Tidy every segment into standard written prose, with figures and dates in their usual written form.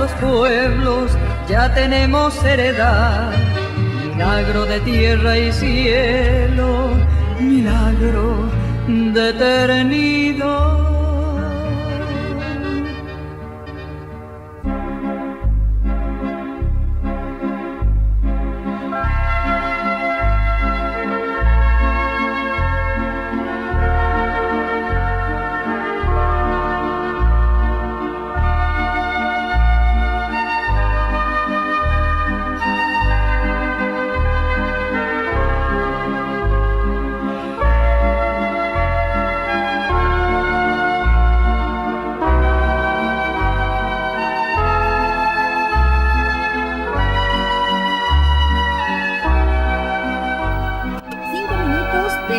los pueblos ya tenemos heredad, milagro de tierra y cielo, milagro de eternidad.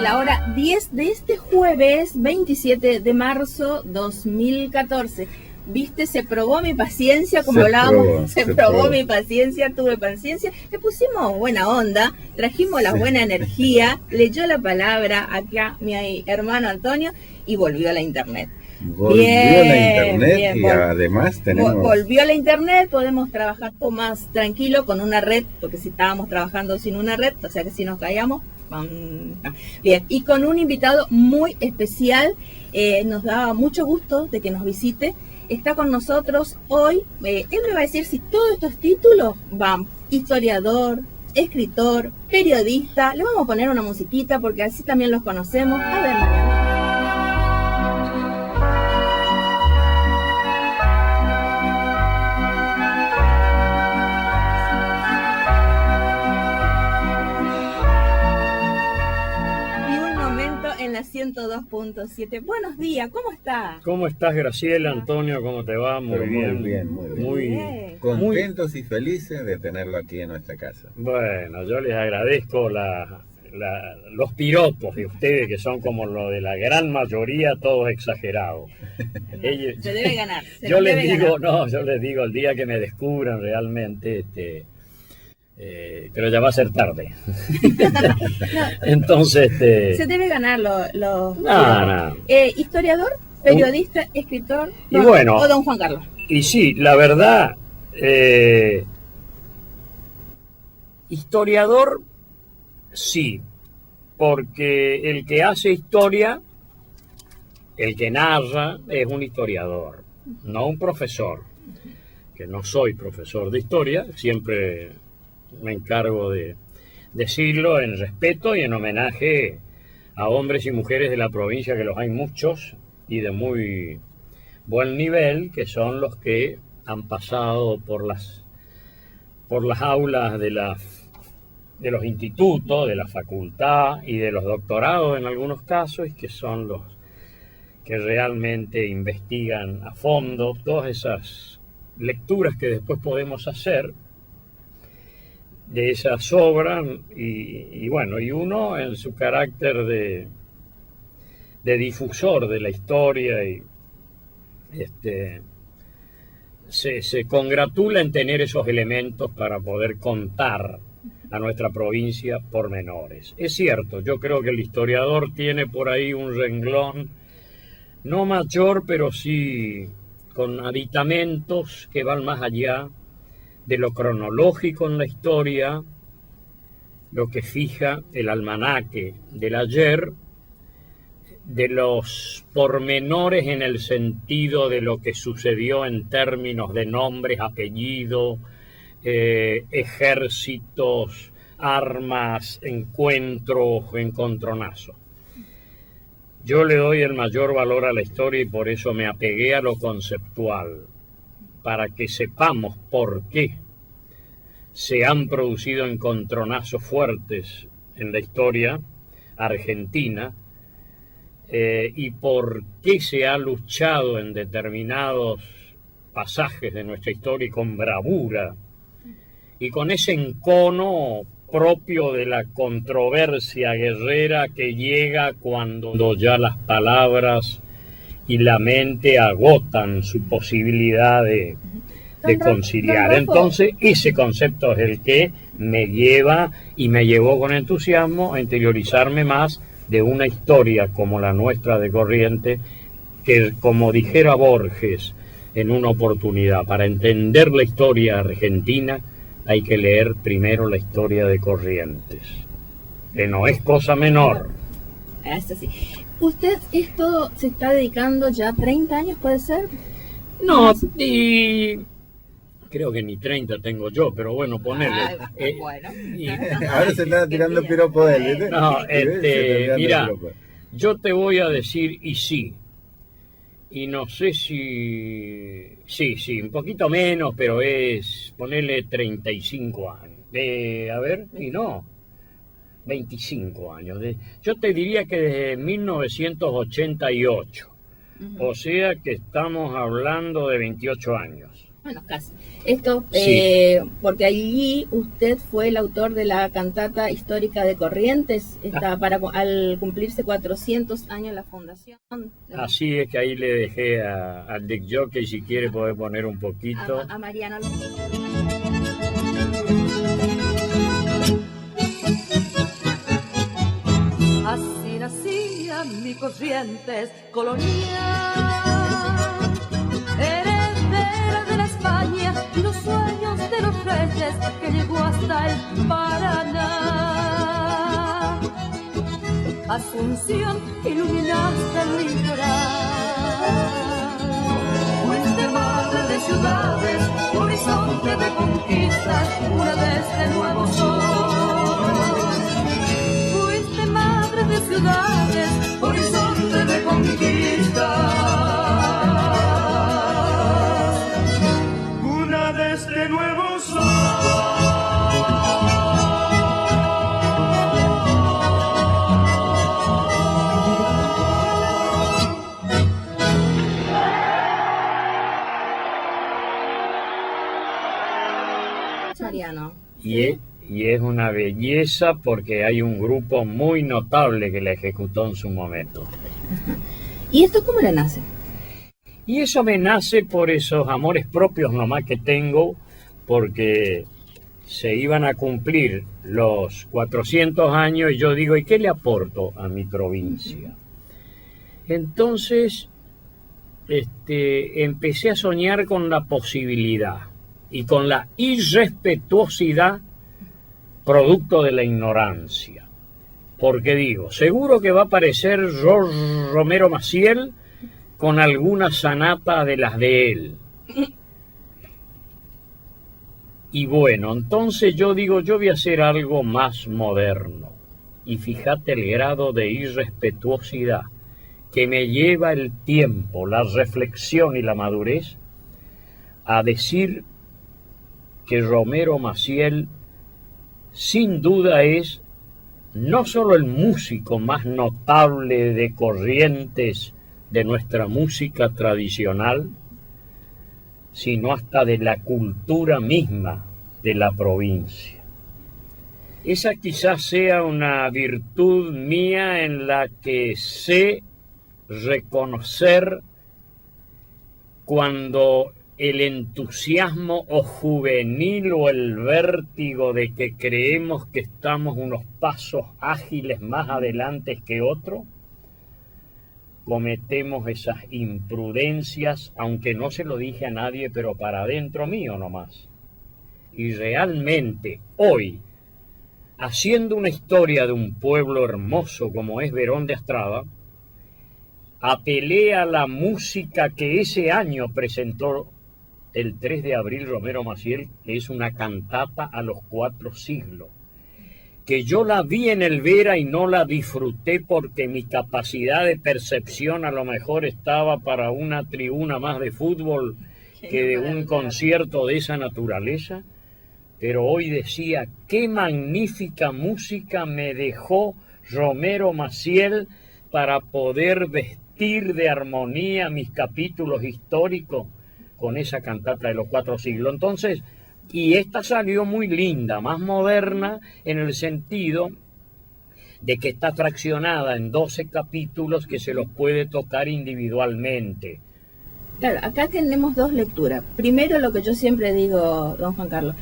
La hora 10 de este jueves 27 de marzo 2014. ¿Viste? Se probó mi paciencia, como hablábamos. Se probó mi paciencia, tuve paciencia. Le pusimos buena onda, trajimos la buena energía, leyó la palabra acá mi hermano Antonio y volvió a la internet. Volvió a la internet y además tenemos... Volvió a la internet, podemos trabajar un poco más tranquilo con una red, porque si estábamos trabajando sin una red, o sea que si nos caíamos... Bien, y con un invitado muy especial, nos da mucho gusto de que nos visite. Está con nosotros hoy, él me va a decir si todos estos títulos van: historiador, escritor, periodista. Le vamos a poner una musiquita porque así también los conocemos. A ver, Mariana. En la 102.7. Buenos días, ¿cómo estás? ¿Cómo estás, Graciela, Antonio? ¿Cómo te va? Muy bien. Muy bien. Contentos y felices de tenerlo aquí en nuestra casa. Bueno, yo les agradezco los piropos de ustedes, que son como lo de la gran mayoría, todos exagerados. Se debe ganar. Yo les digo, el día que me descubran realmente, pero ya va a ser tarde. Entonces se debe ganar los historiador, periodista, escritor, y bueno, o don Juan Carlos. Y sí, la verdad, historiador sí, porque el que hace historia, el que narra, es un historiador, no un profesor, que no soy profesor de historia, siempre me encargo de decirlo en respeto y en homenaje a hombres y mujeres de la provincia, que los hay muchos y de muy buen nivel, que son los que han pasado por las aulas de los institutos, de la facultad y de los doctorados en algunos casos, y que son los que realmente investigan a fondo todas esas lecturas que después podemos hacer de esas obras, y bueno, y uno en su carácter de difusor de la historia y se congratula en tener esos elementos para poder contar a nuestra provincia pormenores. Es cierto, yo creo que el historiador tiene por ahí un renglón no mayor, pero sí con aditamentos que van más allá de lo cronológico en la historia, lo que fija el almanaque del ayer, de los pormenores en el sentido de lo que sucedió en términos de nombres, apellidos, ejércitos, armas, encuentros, encontronazos. Yo le doy el mayor valor a la historia y por eso me apegué a lo conceptual, para que sepamos por qué se han producido encontronazos fuertes en la historia argentina, y por qué se ha luchado en determinados pasajes de nuestra historia y con bravura y con ese encono propio de la controversia guerrera que llega cuando ya las palabras y la mente agotan su posibilidad de conciliar. Entonces, ese concepto es el que me lleva y me llevó con entusiasmo a interiorizarme más de una historia como la nuestra de Corrientes, que, como dijera Borges, en una oportunidad. Para entender la historia argentina hay que leer primero la historia de Corrientes, que no es cosa menor. Eso sí. ¿Usted esto se está dedicando ya 30 años, puede ser? No, y creo que ni 30 tengo yo, pero bueno, ponele. Bueno. Ahora se está tirando piropo de él, ¿viste? No, Se está tirando mira, piropo. yo te voy a decir y sí. Y no sé si... Sí, un poquito menos, pero es ponerle 35 años. A ver, y no, 25 años. Yo te diría que desde 1988. O sea que estamos hablando de 28 años. Bueno, casi. Esto, Sí. porque allí usted fue el autor de la cantata histórica de Corrientes, al cumplirse 400 años la fundación. Así es que ahí le dejé al Dick Jockey, si quiere poder poner un poquito. A Mariano. Así nacía mi Corrientes colonial, heredera de la España y los sueños de los reyes que llegó hasta el Paraná. Asunción, iluminaste el litoral, fuiste madre de ciudades, horizonte de conquistas, una de este nuevo sol. De ciudades, horizonte de conquistas, una de este nuevo sol. Mariano. Y es una belleza porque hay un grupo muy notable que la ejecutó en su momento. ¿Y esto cómo le nace? Y eso me nace por esos amores propios nomás que tengo, porque se iban a cumplir los 400 años y yo digo, ¿y qué le aporto a mi provincia? Entonces, empecé a soñar con la posibilidad y con la irrespetuosidad producto de la ignorancia. Porque digo, seguro que va a aparecer Romero Maciel con alguna sanata de las de él. Y bueno, entonces yo digo, yo voy a hacer algo más moderno. Y fíjate el grado de irrespetuosidad que me lleva el tiempo, la reflexión y la madurez a decir que Romero Maciel sin duda es no solo el músico más notable de Corrientes de nuestra música tradicional, sino hasta de la cultura misma de la provincia. Esa quizás sea una virtud mía en la que sé reconocer cuando el entusiasmo o juvenil o el vértigo de que creemos que estamos unos pasos ágiles más adelante que otros, cometemos esas imprudencias, aunque no se lo dije a nadie, pero para adentro mío nomás. Y realmente hoy, haciendo una historia de un pueblo hermoso como es Verón de Astrada, apelé a la música que ese año presentó el 3 de abril Romero Maciel, que es una cantata a los 4 siglos, que yo la vi en el Vera y no la disfruté porque mi capacidad de percepción a lo mejor estaba para una tribuna más de fútbol que de un concierto de esa naturaleza, pero hoy decía, qué magnífica música me dejó Romero Maciel para poder vestir de armonía mis capítulos históricos con esa cantata de los 4 siglos. Entonces, y esta salió muy linda, más moderna en el sentido de que está fraccionada en 12 capítulos que se los puede tocar individualmente. Claro, acá tenemos 2 lecturas. Primero, lo que yo siempre digo, don Juan Carlos,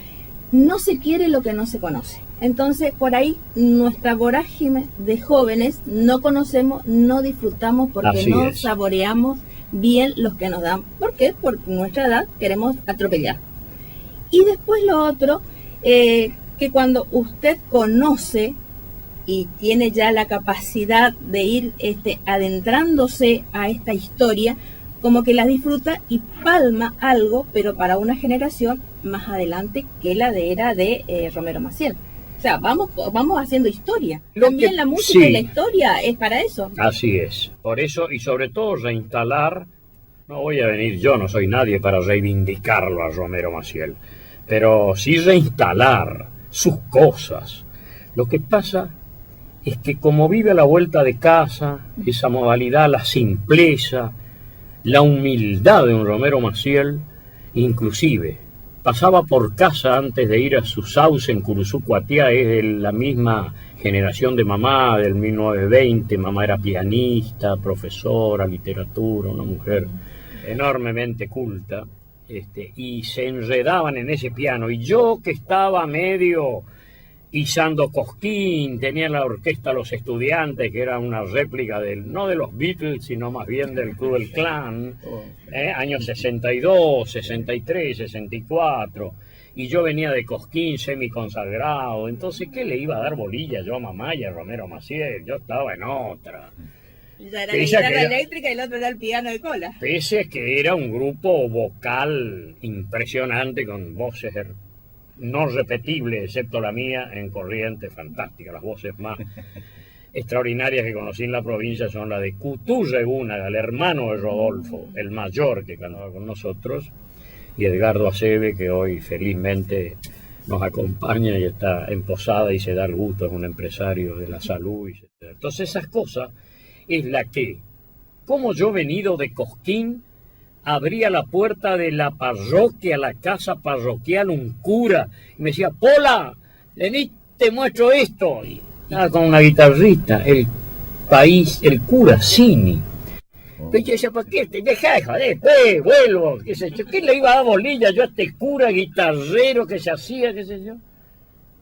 no se quiere lo que no se conoce. Entonces, por ahí, nuestra vorágine de jóvenes no conocemos, no disfrutamos porque Así no es. saboreamos bien los que nos dan. ¿Por qué? Por nuestra edad queremos atropellar. Y después lo otro, que cuando usted conoce y tiene ya la capacidad de ir adentrándose a esta historia, como que la disfruta y palma algo, pero para una generación más adelante que la era de Romero Maciel. O sea, vamos haciendo historia. También la música y la historia es para eso. Así es. Por eso, y sobre todo reinstalar, no voy a venir, yo no soy nadie para reivindicarlo a Romero Maciel, pero sí reinstalar sus cosas. Lo que pasa es que como vive a la vuelta de casa, esa modalidad, la simpleza, la humildad de un Romero Maciel, inclusive pasaba por casa antes de ir a su sauce en Curuzú Cuatiá, es de la misma generación de mamá, del 1920, mamá era pianista, profesora, literatura, una mujer enormemente culta, y se enredaban en ese piano, y yo que estaba medio pisando Cosquín, tenía la orquesta Los Estudiantes, que era una réplica no de los Beatles, sino más bien del Ku Klux Klan, años 62, 63, 64, y yo venía de Cosquín semi-consagrado, entonces, ¿qué le iba a dar bolilla yo a mamá y a Romero Maciel? Yo estaba en otra. Ya era la guitarra eléctrica y el otro era el piano de cola. Pese a que era un grupo vocal impresionante, con voces no repetible, excepto la mía, en corriente fantástica. Las voces más extraordinarias que conocí en la provincia son la de Cutú Regúnaga, el hermano de Rodolfo, el mayor que cantaba con nosotros, y Edgardo Acebe, que hoy felizmente nos acompaña y está en Posada y se da el gusto, es un empresario de la salud. Entonces esas cosas es la que, como yo venido de Cosquín, abría la puerta de la parroquia, la casa parroquial, un cura, y me decía, Pola, vení, te muestro esto. Y estaba con una guitarrita, el cura Cini. Pero yo decía, ¿por qué? Dejá de joder, vuelvo, qué sé yo. ¿Qué le iba a dar bolilla yo a este cura guitarrero que se hacía, qué sé yo?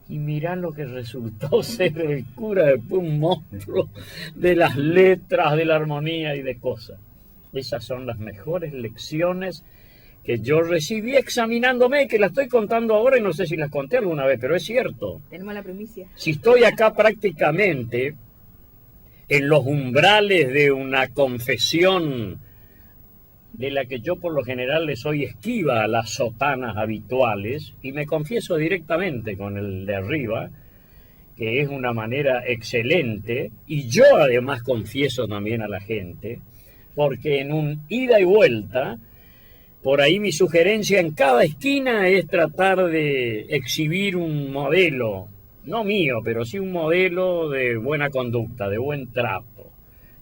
Y mirá lo que resultó ser el cura, después un monstruo de las letras, de la armonía y de cosas. Esas son las mejores lecciones que yo recibí examinándome, que las estoy contando ahora y no sé si las conté alguna vez, pero es cierto. Tenemos la primicia. Si estoy acá prácticamente en los umbrales de una confesión de la que yo por lo general le soy esquiva a las sotanas habituales, y me confieso directamente con el de arriba, que es una manera excelente, y yo además confieso también a la gente, porque en un ida y vuelta, por ahí mi sugerencia en cada esquina es tratar de exhibir un modelo, no mío, pero sí un modelo de buena conducta, de buen trato.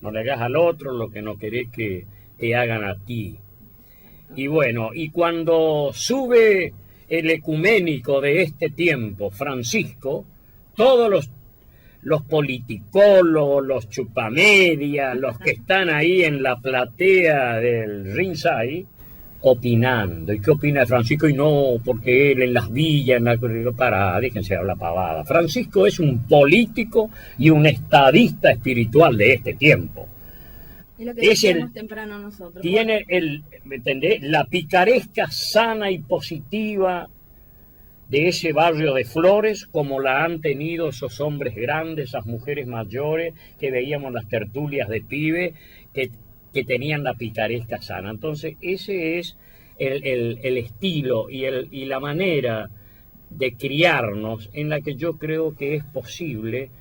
No le hagas al otro lo que no querés que te hagan a ti. Y bueno, y cuando sube el ecuménico de este tiempo, Francisco, todos los politicólogos, los chupamedias, los que están ahí en la platea del ringside, opinando. ¿Y qué opina Francisco? Y no, porque él en las villas, déjense hablar pavada. Francisco es un político y un estadista espiritual de este tiempo. Es lo que decíamos temprano nosotros. Tiene ¿me entendés? La picaresca sana y positiva de ese barrio de Flores, como la han tenido esos hombres grandes, esas mujeres mayores que veíamos en las tertulias de pibe, que tenían la picaresca sana. Entonces ese es el estilo y la manera de criarnos en la que yo creo que es posible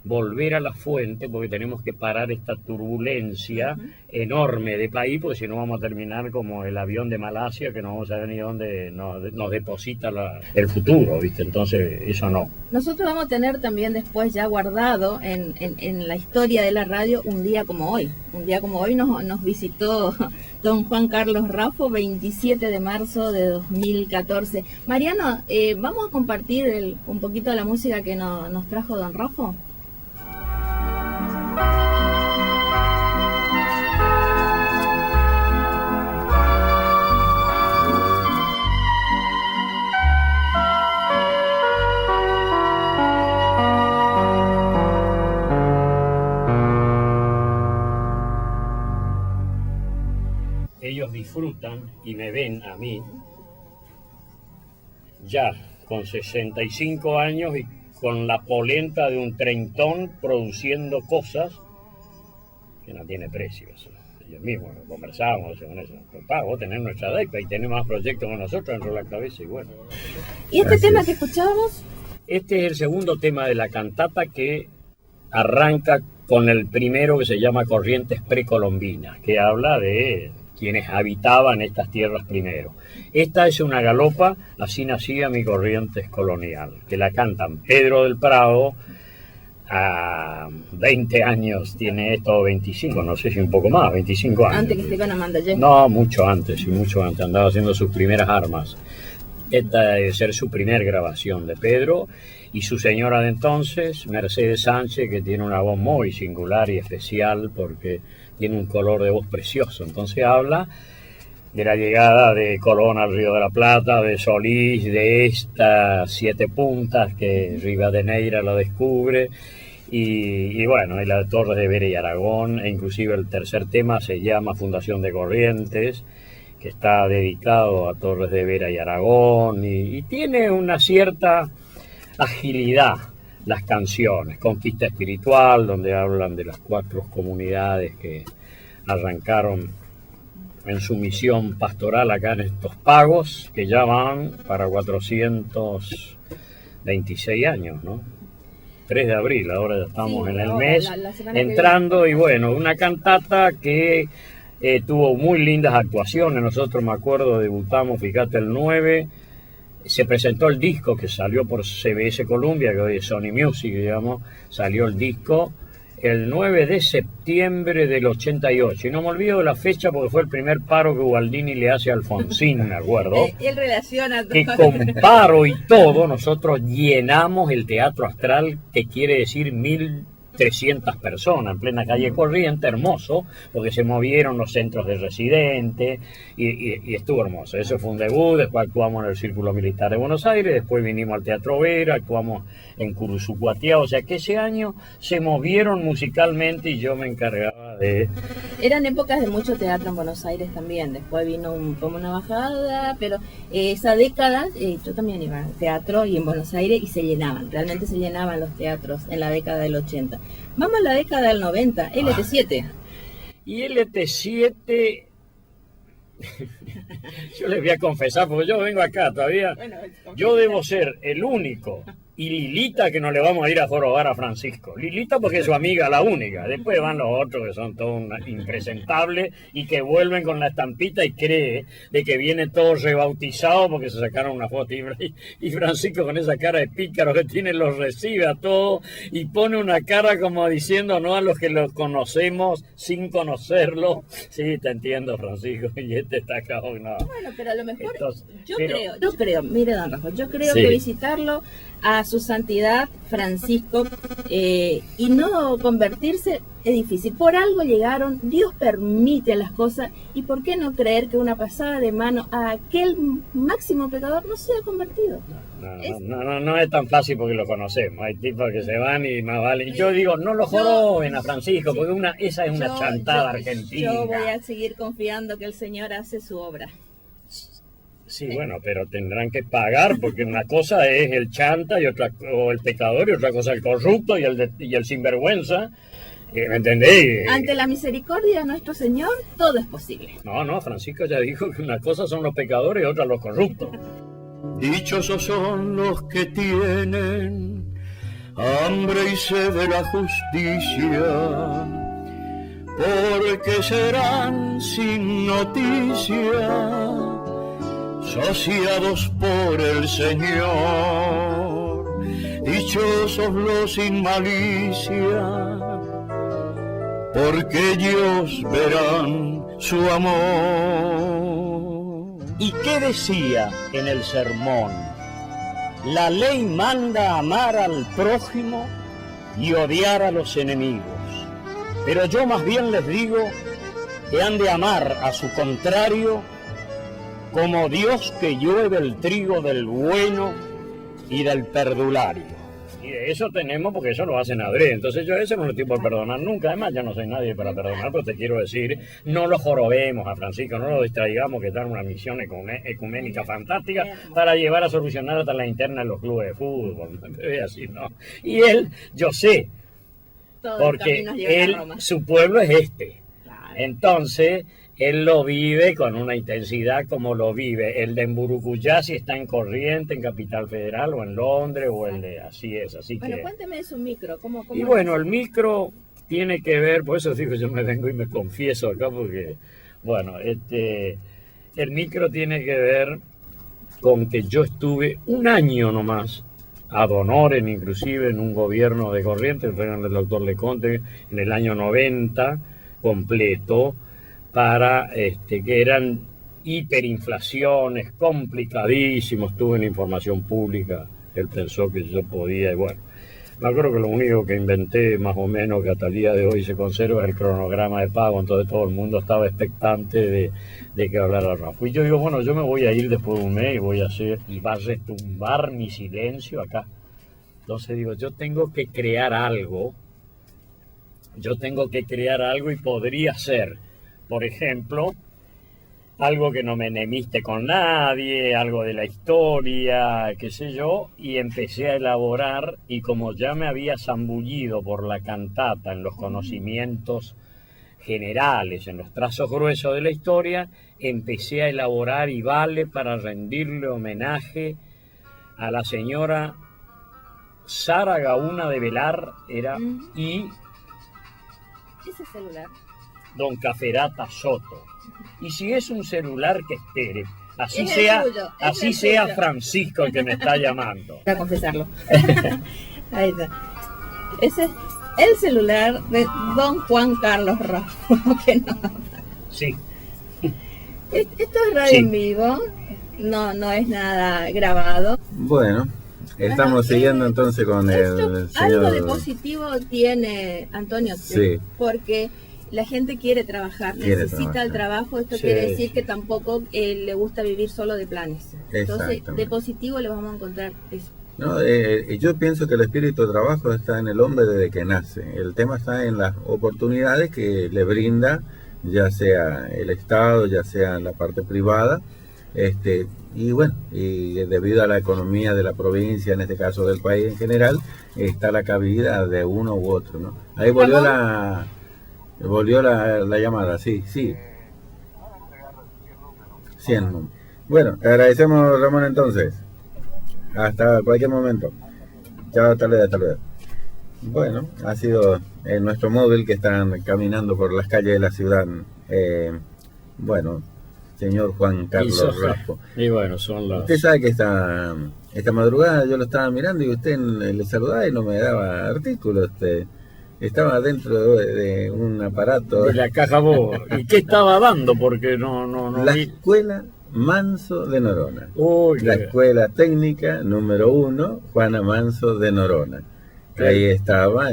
volver a la fuente, porque tenemos que parar esta turbulencia enorme de país, porque si no vamos a terminar como el avión de Malasia, que no vamos a ver ni dónde nos deposita el futuro, ¿viste? Entonces eso no. Nosotros vamos a tener también después ya guardado en la historia de la radio un día como hoy. Un día como hoy nos visitó don Juan Carlos Raffo, 27 de marzo de 2014. Mariano, ¿vamos a compartir un poquito de la música que nos trajo don Raffo? ellos disfrutan y me ven a mí ya con 65 años y con la polenta de un treintón produciendo cosas que no tiene precio. Ellos mismos conversábamos con eso. Vos tenés nuestra edad y tenés más proyectos con nosotros dentro de la cabeza y bueno. ¿Y este tema que escuchábamos? Este es el segundo tema de la cantata que arranca con el primero que se llama Corrientes Precolombinas, que habla de quienes habitaban estas tierras primero. Esta es una galopa, así nacía mi Corrientes colonial, que la cantan Pedro del Prado, a 20 años tiene esto, 25, no sé si un poco más, 25 años. Antes que esté con Amanda Ye. No, mucho antes, andaba haciendo sus primeras armas. Esta debe ser su primer grabación de Pedro, y su señora de entonces, Mercedes Sánchez, que tiene una voz muy singular y especial porque tiene un color de voz precioso. Entonces habla de la llegada de Colón al Río de la Plata, de Solís, de estas 7 puntas que Rivadeneira lo descubre, y bueno, y la de Torres de Vera y Aragón, e inclusive el tercer tema se llama Fundación de Corrientes, que está dedicado a Torres de Vera y Aragón, y tiene una cierta agilidad las canciones. Conquista Espiritual, donde hablan de las 4 comunidades que arrancaron en su misión pastoral acá en estos pagos, que ya van para 426 años, ¿no? 3 de abril, ahora ya estamos en el mes, entrando, y bueno, una cantata que tuvo muy lindas actuaciones. Nosotros, me acuerdo, debutamos, fíjate, el 9, se presentó el disco que salió por CBS Columbia, que hoy es Sony Music, digamos, salió el disco el 9 de septiembre del 88, y no me olvido de la fecha porque fue el primer paro que Gualdini le hace a Alfonsín, me acuerdo. Él relaciona que con paro y todo, nosotros llenamos el Teatro Astral, que quiere decir 1.300 personas, en plena calle Corriente, hermoso, porque se movieron los centros de residentes, y estuvo hermoso. Eso fue un debut. Después actuamos en el Círculo Militar de Buenos Aires, después vinimos al Teatro Vera, actuamos en Curuzucuatiá, o sea que ese año se movieron musicalmente y yo me encargaba de... Eran épocas de mucho teatro en Buenos Aires también, después vino como una bajada, pero esa década yo también iba al teatro y en Buenos Aires, y se llenaban, realmente se llenaban los teatros en la década del 80. Vamos a la década del 90, LT7. Y LT7... yo les voy a confesar, porque yo vengo acá todavía, yo debo ser el único, y Lilita, que no le vamos a ir a jorobar a Francisco. Lilita porque es su amiga, la única. Después van los otros que son todos impresentables y que vuelven con la estampita y cree de que viene todo rebautizado porque se sacaron una foto. Y Francisco, con esa cara de pícaro que tiene, los recibe a todos y pone una cara como diciendo no a los que los conocemos sin conocerlo. Sí, te entiendo, Francisco, y este está acá. No. Bueno, pero a lo mejor yo creo, mire, don Rafael, yo creo que visitarlo a su santidad Francisco y no convertirse es difícil. Por algo llegaron, Dios permite las cosas, y por qué no creer que una pasada de mano a aquel máximo pecador no sea convertido. No es tan fácil porque lo conocemos. Hay tipos que se van y más vale. Y yo digo, no lo joroben a Francisco, porque esa es una chantada argentina. Yo voy a seguir confiando que el Señor hace su obra. Sí, bueno, pero tendrán que pagar, porque una cosa es el chanta o el pecador, y otra cosa el corrupto y el sinvergüenza. ¿Me entendéis? Ante la misericordia de nuestro Señor, todo es posible. No, Francisco ya dijo que una cosa son los pecadores y otra los corruptos. Dichosos son los que tienen hambre y sed de la justicia, porque serán sin noticia saciados por el Señor. Dichosos los sin malicia, porque ellos verán su amor. ¿Y qué decía en el sermón? La ley manda amar al prójimo y odiar a los enemigos. Pero yo más bien les digo que han de amar a su contrario, como Dios que llueve el trigo del bueno y del perdulario. Y de eso tenemos, porque eso lo hacen adrede. Entonces yo eso no lo estoy por perdonar nunca. Además, yo no soy nadie para perdonar, pero te quiero decir, no lo jorobemos a Francisco, no lo distraigamos, que está en una misión ecuménica fantástica para llevar a solucionar hasta la interna en los clubes de fútbol. Así, ¿no? Y él, yo sé, Todo el porque camino lleva a él, Roma. su pueblo es este. Claro. Entonces, él lo vive con una intensidad como lo vive. El de Emburucuyá, si está en Corriente, en Capital Federal, o en Londres, o el de... Así es, así Bueno, que... cuénteme de su micro. ¿Cómo Y bueno, el micro tiene que ver, por eso digo, yo me vengo y me confieso acá, porque, bueno, el micro tiene que ver con que yo estuve un año nomás, ad honorem inclusive, en un gobierno de Corrientes, fue en el doctor Leconte, en el año 90, completo, para que eran hiperinflaciones, complicadísimos. Estuve en información pública, él pensó que yo podía, y bueno, me acuerdo que lo único que inventé, más o menos, que hasta el día de hoy se conserva, es el cronograma de pago. Entonces todo el mundo estaba expectante de que hablara Rafa. Y yo digo, bueno, yo me voy a ir después de un mes y voy a hacer, y va a retumbar mi silencio acá. Entonces digo, yo tengo que crear algo, y podría ser, por ejemplo, algo que no me enemiste con nadie, algo de la historia, qué sé yo, y empecé a elaborar, y como ya me había zambullido por la cantata en los conocimientos generales, en los trazos gruesos de la historia, empecé a elaborar y vale para rendirle homenaje a la señora Sara Gauna de Velar, y Ese celular. don Caferata Soto. Y si es un celular, que espere, así Es el sea, suyo, es así el sea suyo. Francisco el que me está llamando. Para confesarlo. Ahí está. Ese es el celular de don Juan Carlos Raffo. Que no. Sí, Esto es radio Sí. en vivo. No es nada grabado. Bueno, estamos siguiendo entonces con Esto, el algo de señor... positivo tiene, Antonio, Sí. porque la gente quiere trabajar, Quiere necesita trabajar. el trabajo. Esto Sí, quiere decir sí. que tampoco le gusta vivir solo de planes. Entonces, Exactamente. de positivo le vamos a encontrar eso. No, yo pienso que el espíritu de trabajo está en el hombre desde que nace. El tema está en las oportunidades que le brinda, ya sea el Estado, ya sea la parte privada. Y bueno, y debido a la economía de la provincia, en este caso del país en general, está la cabida de uno u otro, ¿no? Ahí volvió la llamada, sí. 100. Bueno, agradecemos, Ramón, entonces. Hasta cualquier momento. Chao, hasta luego. Bueno, ha sido nuestro móvil que están caminando por las calles de la ciudad. Bueno, señor Juan Carlos Raffo. Y bueno, son las... Usted sabe que esta madrugada yo lo estaba mirando y usted le saludaba y no me daba artículos. Estaba dentro de un aparato. de la caja vos. ¿Y qué estaba dando? Porque no La vi. escuela Manso de Norona. Uy, La escuela técnica número 1, Juana Manso de Norona. Ahí estaban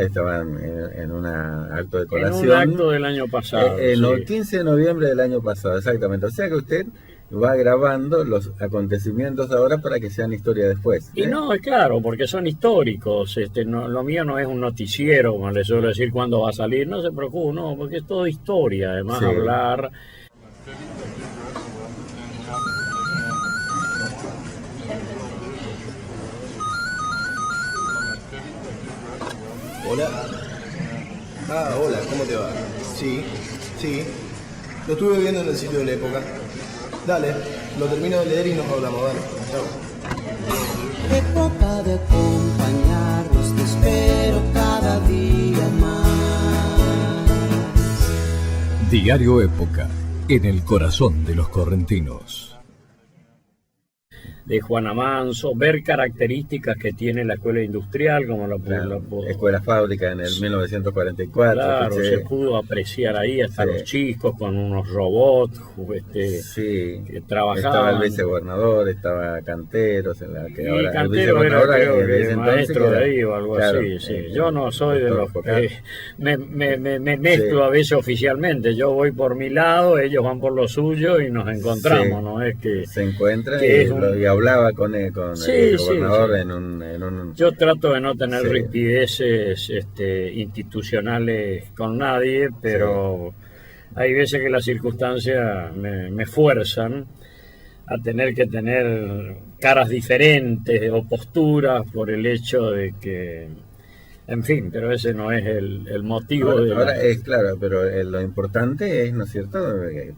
en un acto de en colación. un acto del año pasado. El sí. 15 de noviembre del año pasado, exactamente. O sea que usted va grabando los acontecimientos ahora para que sean historia después. Y no, es claro, porque son históricos. Lo mío no es un noticiero, como le suelo decir cuándo va a salir. No se preocupe, no, porque es todo historia. Además, Sí. hablar. Hola. Hola, ¿cómo te va? Sí. Lo estuve viendo en el sitio de la época. Dale, lo termino de leer y nos hablamos, dale. Chao. Época de acompañarnos, te espero cada día más. Diario Época, en el corazón de los correntinos. De Juana Manso, ver características que tiene la escuela industrial, como Escuela Fábrica en el 1944. Claro, que se pudo apreciar ahí hasta Sí. los chicos con unos robots Sí, que trabajaban. estaba el vicegobernador, estaba Canteros, en la que Y ahora el Cantero vicegobernador era, creo de que ese entonces, maestro que de era- ahí o algo claro, así. Sí. Yo no soy de doctor los Focal. que me mezclo Sí. a veces oficialmente. Yo voy por mi lado, ellos van por lo suyo y nos encontramos, Sí. ¿no? Es que se encuentran que y, es un- y hablamos hablaba con el Sí, gobernador sí. en un... Yo trato de no tener Sí. ripideces institucionales con nadie, pero hay veces que las circunstancias me fuerzan a tener que tener caras diferentes o posturas por el hecho de que, en fin, pero ese no es el motivo de Ahora es claro, pero lo importante es, ¿no es cierto?,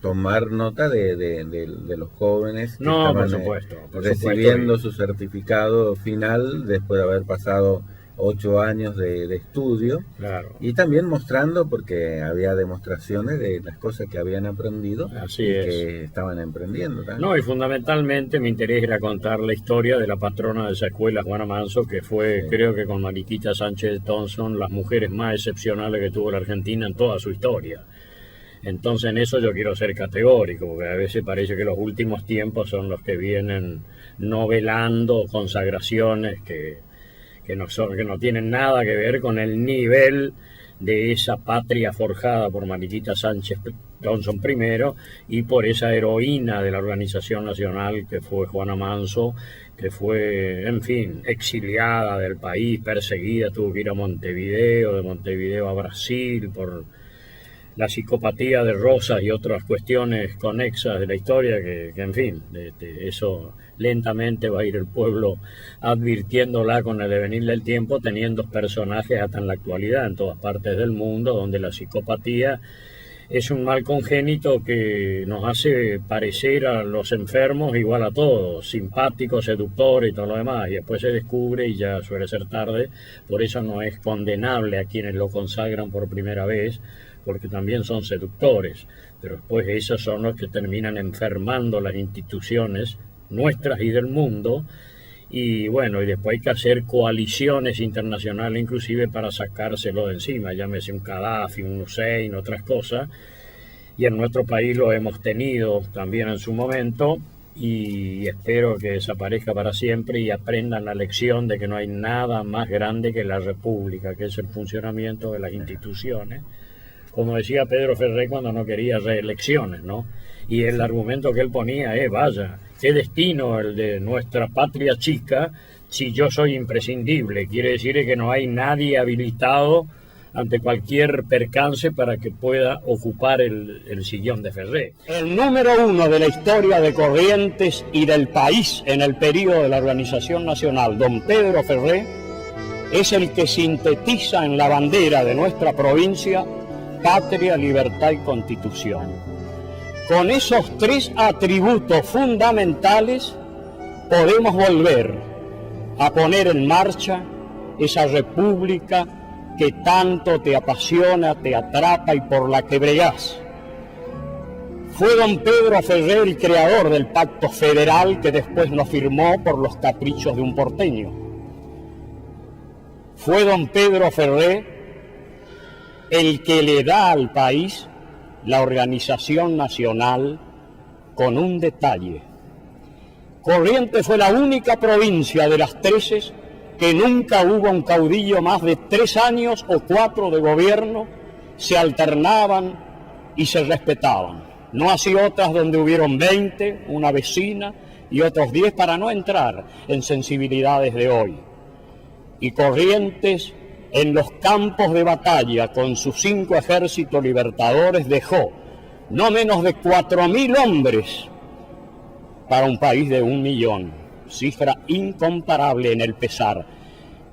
tomar nota de los jóvenes que No, por estaban supuesto, recibiendo su certificado final después de haber pasado 8 años de estudio, Claro. y también mostrando, porque había demostraciones de las cosas que habían aprendido Así y es. que estaban emprendiendo también. No, y fundamentalmente mi interés era contar la historia de la patrona de esa escuela, Juana Manso, que fue, Sí. creo que con Mariquita Sánchez Thompson, las mujeres más excepcionales que tuvo la Argentina en toda su historia. Entonces en eso yo quiero ser categórico, porque a veces parece que los últimos tiempos son los que vienen novelando consagraciones que no tienen nada que ver con el nivel de esa patria forjada por Mariquita Sánchez Thompson primero y por esa heroína de la organización nacional que fue Juana Manso, que fue, en fin, exiliada del país, perseguida, tuvo que ir a Montevideo, de Montevideo a Brasil por la psicopatía de Rosas y otras cuestiones conexas de la historia que en fin, eso lentamente va a ir el pueblo advirtiéndola con el devenir del tiempo, teniendo personajes hasta en la actualidad en todas partes del mundo donde la psicopatía es un mal congénito que nos hace parecer a los enfermos igual a todos, simpáticos, seductores y todo lo demás, y después se descubre y ya suele ser tarde. Por eso no es condenable a quienes lo consagran por primera vez, porque también son seductores, pero después esos son los que terminan enfermando las instituciones nuestras y del mundo, y bueno, y después hay que hacer coaliciones internacionales inclusive para sacárselo de encima, llámese un Gaddafi, un Hussein, otras cosas, y en nuestro país lo hemos tenido también en su momento, y espero que desaparezca para siempre y aprendan la lección de que no hay nada más grande que la república, que es el funcionamiento de las instituciones, como decía Pedro Ferré cuando no quería reelecciones, ¿no? Y el argumento que él ponía es, vaya, qué destino el de nuestra patria chica si yo soy imprescindible. Quiere decir que no hay nadie habilitado ante cualquier percance para que pueda ocupar el sillón de Ferré. El número uno de la historia de Corrientes y del país en el periodo de la Organización Nacional, don Pedro Ferré, es el que sintetiza en la bandera de nuestra provincia patria, libertad y constitución. Con esos tres atributos fundamentales podemos volver a poner en marcha esa república que tanto te apasiona, te atrapa y por la que bregás. Fue don Pedro Ferré el creador del pacto federal que después no firmó por los caprichos de un porteño. Fue don Pedro Ferré el que le da al país la organización nacional con un detalle. Corrientes fue la única provincia de las 13 que nunca hubo un caudillo más de 3 años o 4 de gobierno, se alternaban y se respetaban. No así otras donde hubieron 20, una vecina y otros 10 para no entrar en sensibilidades de hoy. Y Corrientes, en los campos de batalla con sus 5 ejércitos libertadores, dejó no menos de 4.000 hombres para un país de 1 millón, cifra incomparable en el pesar.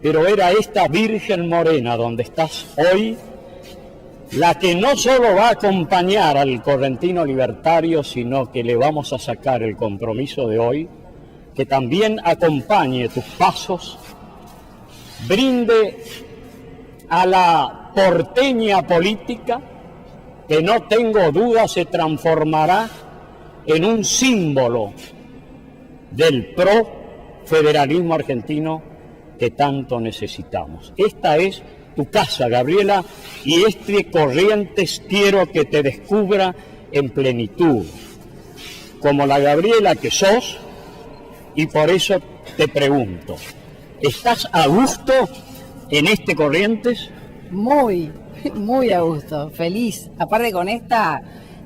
Pero era esta Virgen Morena donde estás hoy la que no solo va a acompañar al correntino libertario, sino que le vamos a sacar el compromiso de hoy, que también acompañe tus pasos, brinde a la porteña política, que no tengo duda se transformará en un símbolo del pro-federalismo argentino que tanto necesitamos. Esta es tu casa, Gabriela, y este Corrientes quiero que te descubra en plenitud, como la Gabriela que sos, y por eso te pregunto, ¿estás a gusto en este Corrientes? Muy a gusto, feliz. Aparte con esta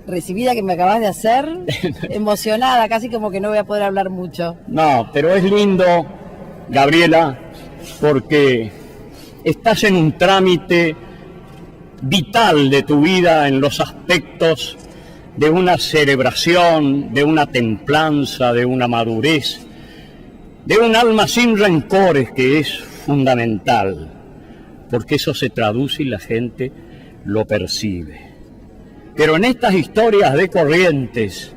recibida que me acabas de hacer, emocionada, casi como que no voy a poder hablar mucho. No, pero es lindo, Gabriela, porque estás en un trámite vital de tu vida en los aspectos de una celebración, de una templanza, de una madurez, de un alma sin rencores, que es fundamental, porque eso se traduce y la gente lo percibe. Pero en estas historias de Corrientes,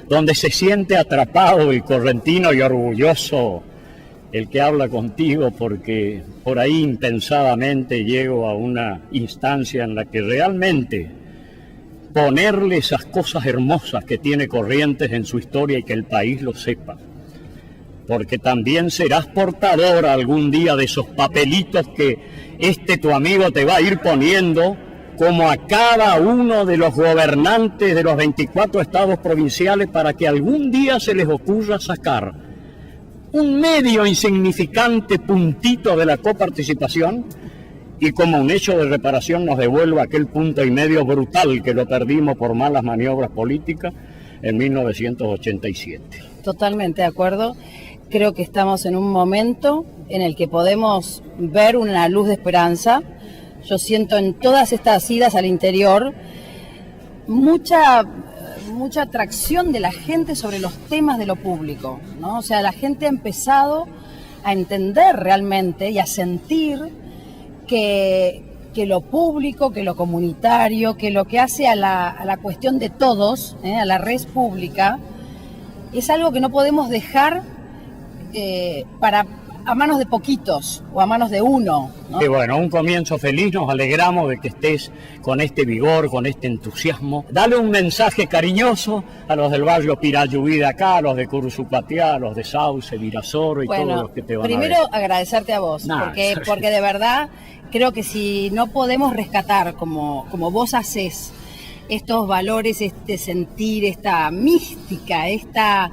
donde se siente atrapado el correntino y orgulloso el que habla contigo, porque por ahí impensadamente llego a una instancia en la que realmente ponerle esas cosas hermosas que tiene Corrientes en su historia y que el país lo sepa. Porque también serás portador algún día de esos papelitos que tu amigo te va a ir poniendo, como a cada uno de los gobernantes de los 24 estados provinciales, para que algún día se les ocurra sacar un medio insignificante puntito de la coparticipación y como un hecho de reparación nos devuelva aquel punto y medio brutal que lo perdimos por malas maniobras políticas en 1987. Totalmente de acuerdo. Creo que estamos en un momento en el que podemos ver una luz de esperanza. Yo siento en todas estas idas al interior mucha atracción de la gente sobre los temas de lo público, ¿no? O sea, la gente ha empezado a entender realmente y a sentir que lo público, que lo comunitario, que lo que hace a la cuestión de todos, a la res pública, es algo que no podemos dejar a manos de poquitos o a manos de uno, ¿no? Y bueno, un comienzo feliz, nos alegramos de que estés con este vigor, con este entusiasmo. Dale un mensaje cariñoso a los del barrio Pirayubí de acá, a los de Curuzupatiá, a los de Sauce, Virasoro y todos los que te van a ver. Primero agradecerte a vos, porque de verdad creo que si no podemos rescatar como vos hacés estos valores, este sentir, esta mística, esta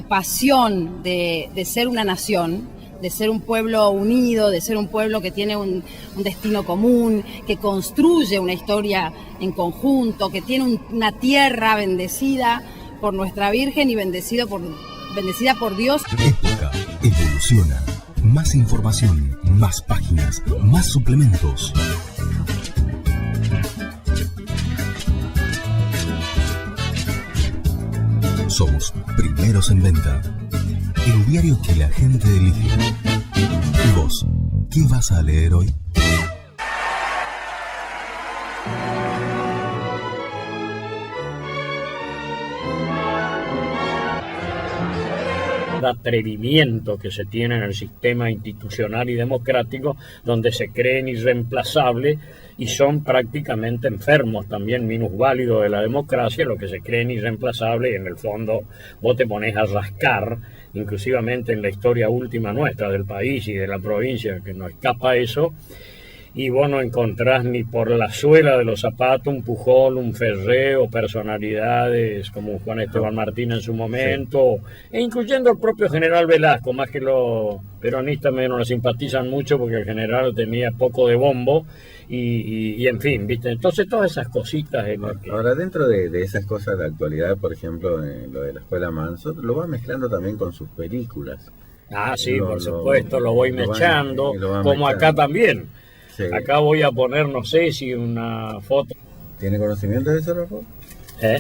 pasión de ser una nación, de ser un pueblo unido, de ser un pueblo que tiene un destino común, que construye una historia en conjunto, que tiene una tierra bendecida por nuestra Virgen y bendecida por Dios. Época evoluciona. Más información, más páginas, más suplementos. Somos primeros en venta. El diario que la gente elige. ¿Y vos, qué vas a leer hoy? Atrevimiento que se tiene en el sistema institucional y democrático, donde se creen irreemplazables y son prácticamente enfermos también, minusválidos de la democracia, lo que se creen irreemplazables, y en el fondo vos te pones a rascar, inclusivamente en la historia última nuestra del país y de la provincia, que no escapa eso, y vos no encontrás ni por la suela de los zapatos un Pujol, un Ferré o personalidades como Juan Esteban Martín en su momento, e incluyendo el propio general Velasco, más que los peronistas menos lo simpatizan mucho porque el general tenía poco de bombo y en fin, ¿viste? Entonces todas esas cositas... Ahora, dentro de esas cosas de actualidad, por ejemplo, lo de la Escuela Manso, lo va mezclando también con sus películas. Ah, sí, por supuesto, lo voy mechando, como acá también. Sí. Acá voy a poner, no sé si una foto. ¿Tiene conocimiento de eso, Rafa?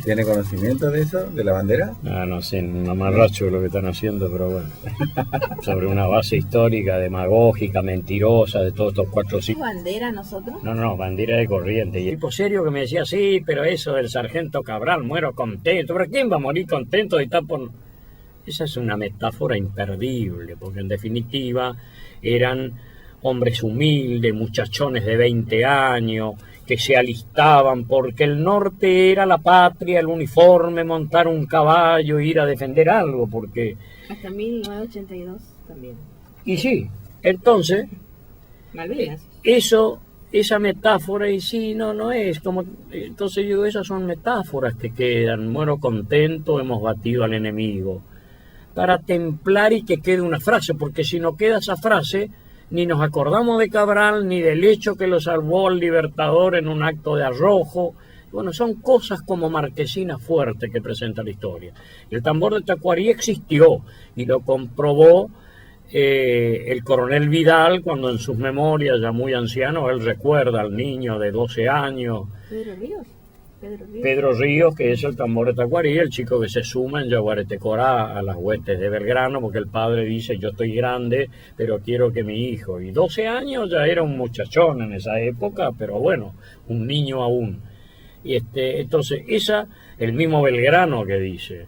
¿Tiene conocimiento de eso, de la bandera? Ah, no sé, un amarracho lo que están haciendo, pero bueno. Sobre una base histórica, demagógica, mentirosa, de todos estos 4 siglos. ¿Bandera nosotros? No, bandera de Corrientes. Y el tipo serio que me decía, sí, pero eso del sargento Cabral, muero contento. ¿Pero quién va a morir contento de estar por...? Esa es una metáfora imperdible, porque en definitiva eran hombres humildes, muchachones de 20 años, que se alistaban porque el norte era la patria, el uniforme, montar un caballo, ir a defender algo, porque... Hasta 1982 también. Y sí, entonces... Malvinas. Esa metáfora, y sí, no es como... Entonces yo digo, esas son metáforas que quedan, muero contento, hemos batido al enemigo, para templar y que quede una frase, porque si no queda esa frase... Ni nos acordamos de Cabral, ni del hecho que lo salvó el Libertador en un acto de arrojo, Bueno, son cosas como marquesina fuerte que presenta la historia. El tambor de Tacuarí existió y lo comprobó el coronel Vidal cuando en sus memorias, ya muy anciano, él recuerda al niño de 12 años. Pedro Ríos, que es el tambor de Tacuarí, el chico que se suma en Yaguaretecorá a las huestes de Belgrano, porque el padre dice, yo estoy grande, pero quiero que mi hijo. Y 12 años ya era un muchachón en esa época, pero bueno, un niño aún. Y entonces, el mismo Belgrano que dice,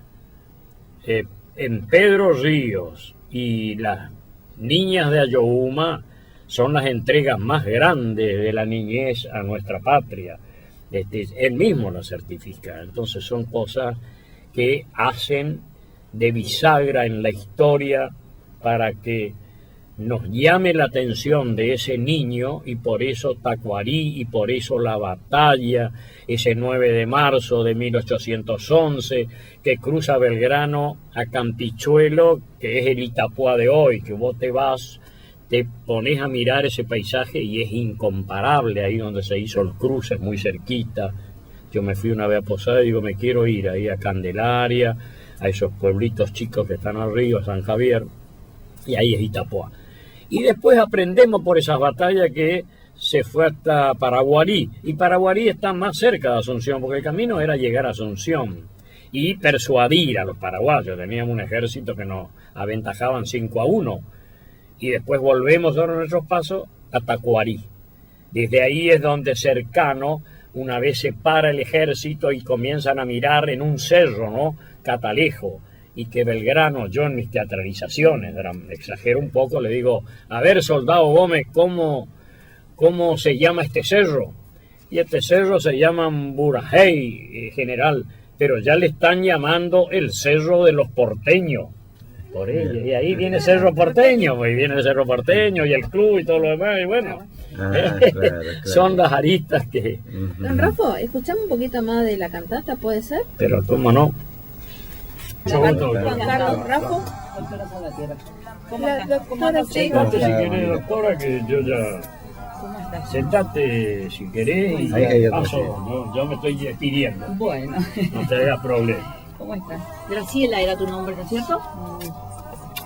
en Pedro Ríos y las niñas de Ayohuma son las entregas más grandes de la niñez a nuestra patria. Él mismo lo certifica. Entonces son cosas que hacen de bisagra en la historia para que nos llame la atención de ese niño, y por eso Tacuarí, y por eso la batalla, ese 9 de marzo de 1811, que cruza Belgrano a Campichuelo, que es el Itapuá de hoy, que vos te vas, te pones a mirar ese paisaje y es incomparable, ahí donde se hizo el cruce, es muy cerquita. Yo me fui una vez a Posada y digo, me quiero ir ahí a Candelaria, a esos pueblitos chicos que están arriba, a San Javier, y ahí es Itapuá. Y después aprendemos por esas batallas que se fue hasta Paraguarí, y Paraguarí está más cerca de Asunción, porque el camino era llegar a Asunción y persuadir a los paraguayos. Teníamos un ejército que nos aventajaban 5-1, y después volvemos sobre nuestros pasos a Tacuarí. Desde ahí es donde cercano, una vez se para el ejército y comienzan a mirar en un cerro, ¿no?, Catalejo, y que Belgrano, yo en mis teatralizaciones, exagero un poco, le digo, a ver, soldado Gómez, ¿cómo se llama este cerro? Y este cerro se llama Burajey, general, pero ya le están llamando el cerro de los porteños. Por ello, y ahí viene Cerro Porteño, pues, y viene el Cerro Porteño y el club y todo lo demás, y bueno, claro. Son las aristas que... Don Rafa, escuchamos un poquito más de la cantata, ¿puede ser? Pero cómo no. Juan Carlos Rafa. La doctora, sí. Sentate si querés, doctora, que yo ya... Sentate si querés y Ahí paso, yo me estoy despidiendo. Bueno. No te hagas problema. ¿Cómo estás? Graciela era tu nombre, ¿no es cierto?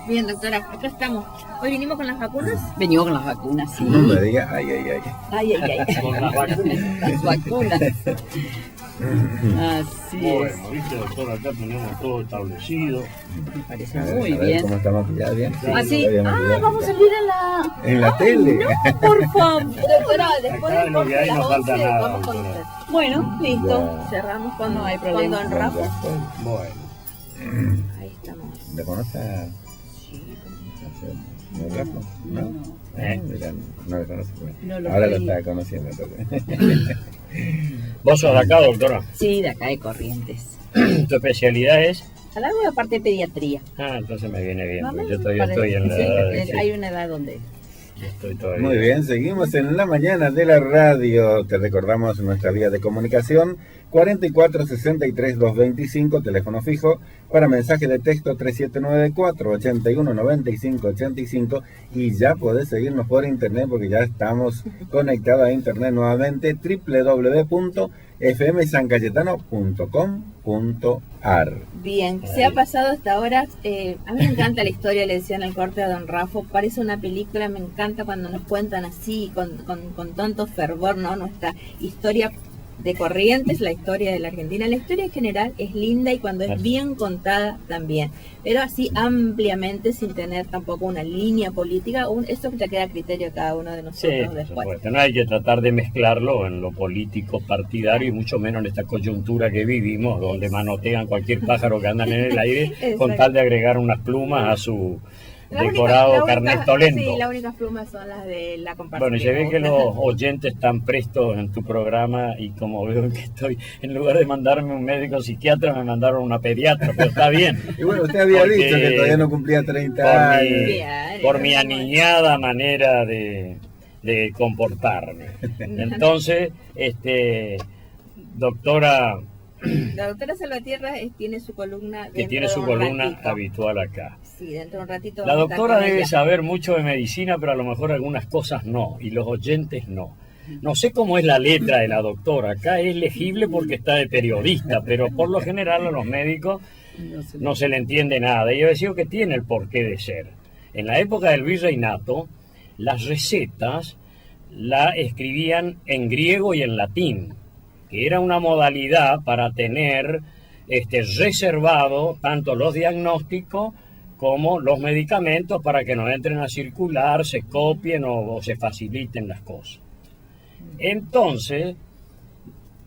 Bien, doctora, acá estamos. ¿Hoy vinimos con las vacunas? Venimos con las vacunas, sí. No me digas, ay. Ay, ay, ay. Con las vacunas. Las vacunas. Así es. Bueno, viste, doctor, acá tenemos todo establecido. Me parece A ver, muy a ver bien. ¿Cómo estamos? ¿Ya bien? ¿Ah, sí? está bien, ya. Vamos a salir En la tele. No, por favor. Doctora, después Acá del lo que corte hay de no las falta 11 nada, vamos con doctora. usted. Bueno, listo. Ya. Cerramos con, No hay con problema. Don Rafa. Ya estoy. Bueno. Ahí estamos. ¿Le conoces a ¿No, Rafa? ¿No? Mira, no le conoce. No lo Ahora lo creía. está conociendo. Entonces. ¿Vos sos de acá, doctora? Sí, de acá de Corrientes. ¿Tu especialidad es? A la nueva parte de pediatría. Ah, entonces me viene bien, Mamá, porque yo todavía parece- estoy en la sí, edad de... hay una edad donde... Estoy todavía. Muy bien, seguimos en la mañana de la radio. Te recordamos nuestra vía de comunicación 44 63 225, teléfono fijo, para mensaje de texto 3794 81 95 85, y ya podés seguirnos por internet porque ya estamos conectados a internet nuevamente, www.fmsancayetano.com.ar. Bien, se ha pasado hasta ahora. A mí me encanta la historia, le decía en el corte a Don Rafa, parece una película, me encanta cuando nos cuentan así, con tanto fervor, ¿no? Nuestra historia de Corrientes, la historia de la Argentina. La historia en general es linda y cuando es bien contada también, pero así ampliamente, sin tener tampoco una línea política, eso ya queda a criterio de cada uno de Sí, nosotros por después. supuesto. No hay que tratar de mezclarlo en lo político partidario y mucho menos en esta coyuntura que vivimos, donde manotean cualquier pájaro que andan en el aire con tal de agregar unas plumas a su decorado carnestolento. Sí, las únicas plumas son las de la comparsa. Bueno, y se ve que los oyentes están prestos en tu programa, y como veo que estoy, en lugar de mandarme un médico psiquiatra, me mandaron una pediatra, pero está bien. Y bueno, usted había Porque dicho que todavía no cumplía 30 años. por mi aniñada manera de comportarme. Entonces, doctora, La doctora Salvatierra tiene su columna. que dentro tiene de su un columna ratito. habitual acá. Sí, dentro de un ratito. La vamos a estar doctora con debe ella. saber mucho de medicina, pero a lo mejor algunas cosas no, y los oyentes no. No sé cómo es la letra de la doctora. Acá es legible porque está de periodista, pero por lo general a los médicos no se le entiende nada. Y yo decía que tiene el porqué de ser. En la época del virreinato, las recetas la escribían en griego y en latín, que era una modalidad para tener reservado tanto los diagnósticos como los medicamentos para que no entren a circular, se copien o se faciliten las cosas. Entonces,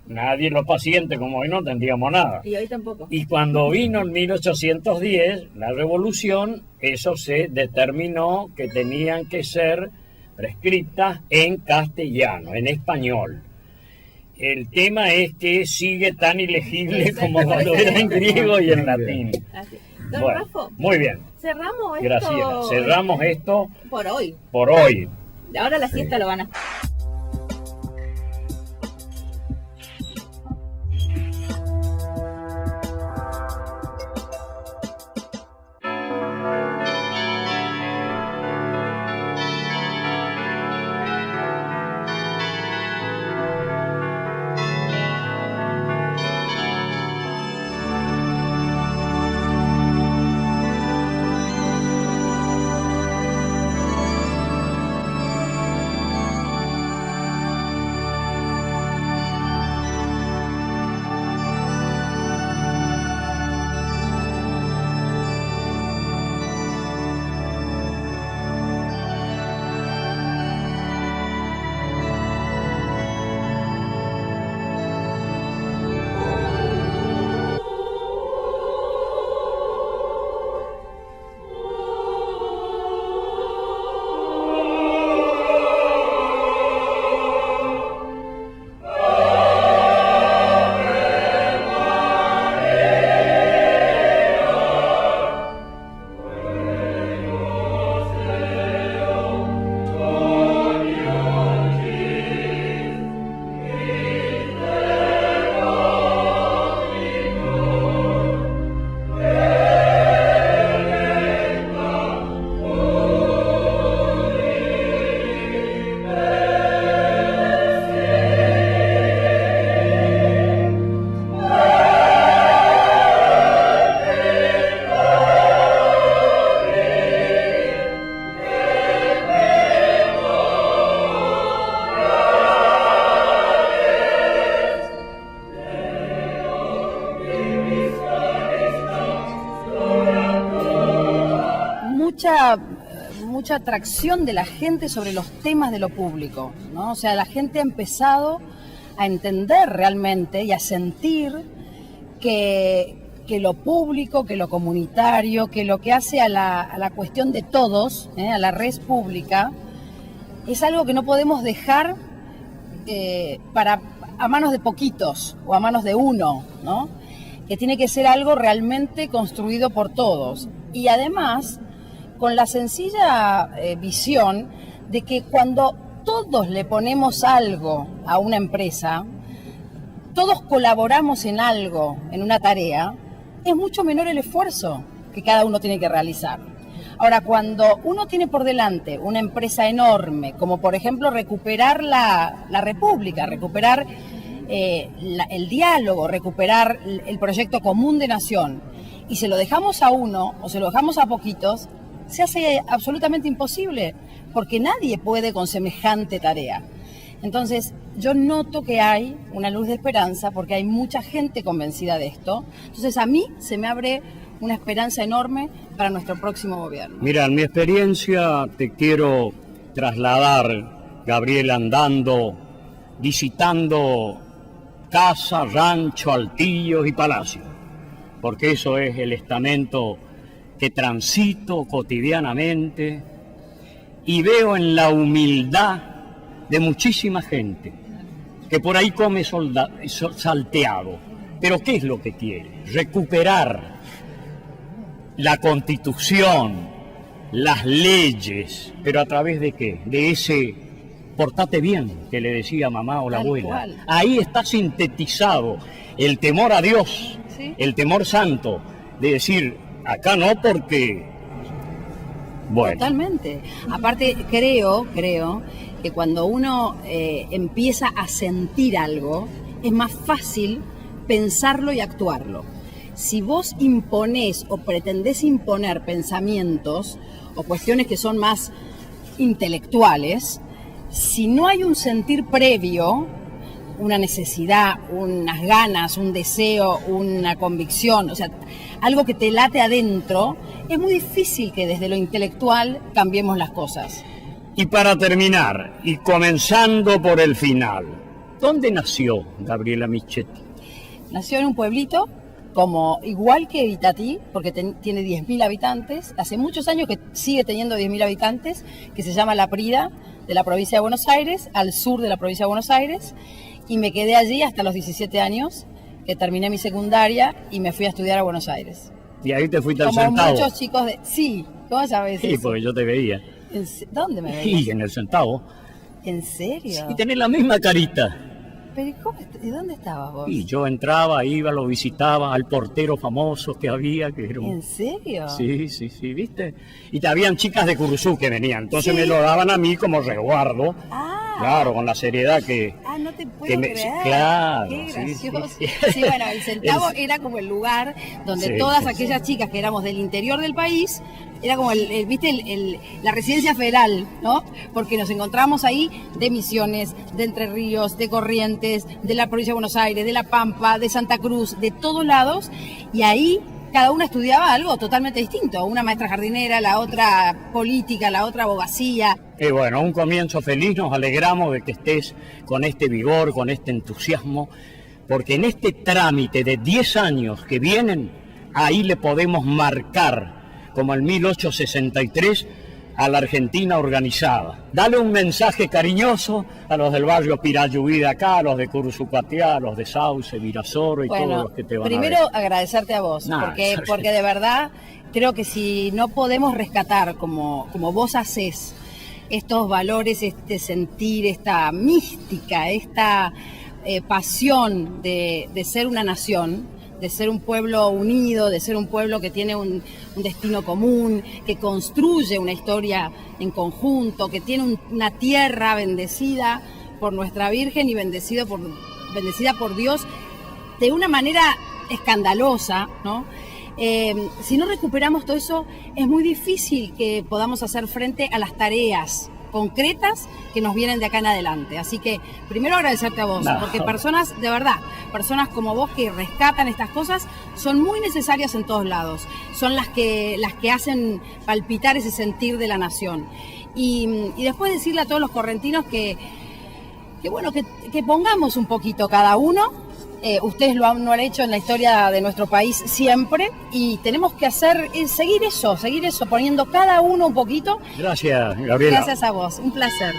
nadie, los pacientes como hoy, no entendíamos nada. Y hoy tampoco. Y cuando vino en 1810 la revolución, eso se determinó que tenían que ser prescritas en castellano, en español. El tema es que sigue tan ilegible como cuando era en griego y en latín. Don Bueno, Rafo, muy bien. cerramos esto. Gracias. Cerramos esto Por hoy. por hoy. Ahora la siesta lo van a... mucha atracción de la gente sobre los temas de lo público, ¿no? O sea, la gente ha empezado a entender realmente y a sentir que lo público, que lo comunitario, que lo que hace a la cuestión de todos, a la res pública, es algo que no podemos dejar a manos de poquitos o a manos de uno, ¿no? Que tiene que ser algo realmente construido por todos. Y además, con la sencilla visión de que cuando todos le ponemos algo a una empresa, todos colaboramos en algo, en una tarea, es mucho menor el esfuerzo que cada uno tiene que realizar. Ahora, cuando uno tiene por delante una empresa enorme, como por ejemplo recuperar la República, recuperar el diálogo, recuperar el proyecto común de nación, y se lo dejamos a uno o se lo dejamos a poquitos, se hace absolutamente imposible, porque nadie puede con semejante tarea. Entonces, yo noto que hay una luz de esperanza, porque hay mucha gente convencida de esto. Entonces, a mí se me abre una esperanza enorme para nuestro próximo gobierno. Mira, en mi experiencia te quiero trasladar, Gabriela, andando, visitando casa, rancho, altillos y palacios, porque eso es el estamento que transito cotidianamente y veo en la humildad de muchísima gente que por ahí come salteado. Pero ¿qué es lo que quiere? Recuperar la Constitución, las leyes, pero ¿a través de qué? De ese portate bien que le decía mamá o la abuela. Cual. Ahí está sintetizado el temor a Dios, ¿sí? El temor santo, de decir, acá no porque... Bueno. Totalmente. Aparte, creo que cuando uno empieza a sentir algo, es más fácil pensarlo y actuarlo. Si vos imponés o pretendés imponer pensamientos o cuestiones que son más intelectuales, si no hay un sentir previo, una necesidad, unas ganas, un deseo, una convicción, o sea, algo que te late adentro, es muy difícil que desde lo intelectual cambiemos las cosas. Y para terminar, y comenzando por el final, ¿dónde nació Gabriela Michetti? Nació en un pueblito, igual que Itatí, porque tiene 10.000 habitantes, hace muchos años que sigue teniendo 10.000 habitantes, que se llama La Prida, de la provincia de Buenos Aires, al sur de la provincia de Buenos Aires, y me quedé allí hasta los 17 años, que terminé mi secundaria y me fui a estudiar a Buenos Aires. Y ahí te fuiste al Como Centavo. Muchos chicos de... Sí, ¿cómo sabes Sí, eso? porque yo te veía. ¿Dónde me veías? Sí, en el Centavo. ¿En serio? Y tenés la misma carita. ¿Pero ¿y dónde estabas vos? Y yo entraba, iba, lo visitaba, al portero famoso que había. Que era ¿En serio? Sí, ¿viste? Y habían chicas de Curuzú que venían, entonces ¿Sí? me lo daban a mí como resguardo. Claro, con la seriedad que... No te puedo que creer. Claro, Qué sí, gracioso. sí. Sí, bueno, el Centavo era como el lugar donde Sí, todas sí, aquellas chicas que éramos del interior del país, era como la residencia federal, ¿no? Porque nos encontramos ahí de Misiones, de Entre Ríos, de Corrientes, de la provincia de Buenos Aires, de La Pampa, de Santa Cruz, de todos lados, y ahí cada una estudiaba algo totalmente distinto. Una maestra jardinera, la otra política, la otra abogacía. Y bueno, un comienzo feliz, nos alegramos de que estés con este vigor, con este entusiasmo, porque en este trámite de 10 años que vienen, ahí le podemos marcar, como en 1863, a la Argentina organizada. Dale un mensaje cariñoso a los del barrio Pirayubí de acá, a los de Curuzupatiá, a los de Sauce, Virasoro y todos los que te van primero a ver. agradecerte a vos, porque de verdad creo que si no podemos rescatar como vos hacés estos valores, este sentir, esta mística, esta pasión de ser una nación, de ser un pueblo unido, de ser un pueblo que tiene un destino común, que construye una historia en conjunto, que tiene una tierra bendecida por nuestra Virgen y bendecida por Dios de una manera escandalosa, ¿no? Si no recuperamos todo eso, es muy difícil que podamos hacer frente a las tareas concretas que nos vienen de acá en adelante. Así que primero agradecerte a vos, porque personas, de verdad, personas como vos que rescatan estas cosas son muy necesarias en todos lados. Son las que hacen palpitar ese sentir de la nación. Y después decirle a todos los correntinos que pongamos un poquito cada uno. Ustedes lo han hecho en la historia de nuestro país siempre y tenemos que seguir eso, poniendo cada uno un poquito. Gracias, Gabriela. Gracias a vos, un placer.